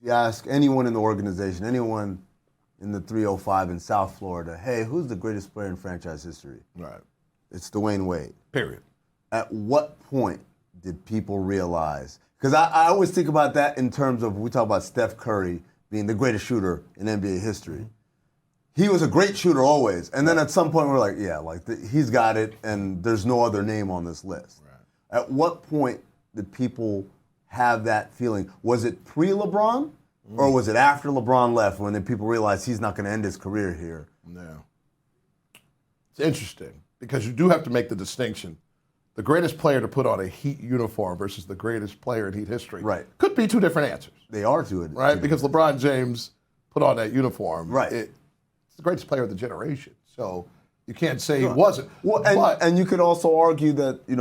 You ask anyone in the organization, anyone in the 305 in South Florida, hey, who's the greatest player in franchise history? Right. It's Dwayne Wade. Period. At what point did people realize? Because I always think about that in terms of, we talk about Steph Curry being the greatest shooter in NBA history. He was a great shooter always. And then at some point we're like, yeah, he's got it and there's no other name on this list. Right. At what point did people have that feeling? Was it pre-LeBron or was it after LeBron left when then people realized he's not going to end his career here? No. It's interesting because you do have to make the distinction. The greatest player to put on a Heat uniform versus the greatest player in Heat history could be two different answers. They are two. Right? Because LeBron James put on that uniform. Right. It's the greatest player of the generation. So you can't say he wasn't. Well, and you could also argue that, he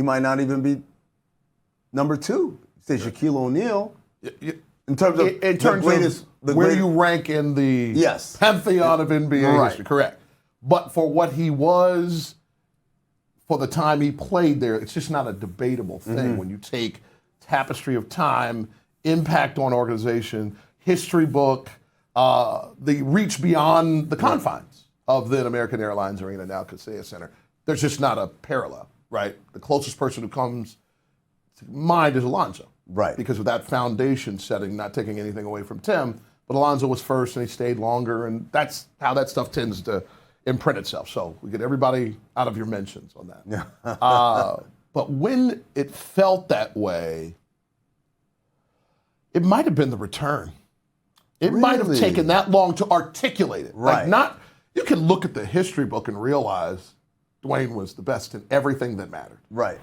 might not even be number two. Say Shaquille O'Neal. In terms of where you rank in the pantheon of NBA history, correct. But for what he was, for the time he played there, it's just not a debatable thing when you take tapestry of time, impact on organization, history book, the reach beyond the confines of then American Airlines Arena, now Kaseya Center. There's just not a parallel, right? The closest person who comes to mind is Alonzo. Right. Because of that foundation setting, not taking anything away from Tim, but Alonzo was first and he stayed longer, and that's how that stuff tends to imprint itself. So we get everybody out of your mentions on that. Yeah. But when it felt that way, it might have been the return. It might have taken that long to articulate it. Right. You can look at the history book and realize Dwayne was the best in everything that mattered. Right.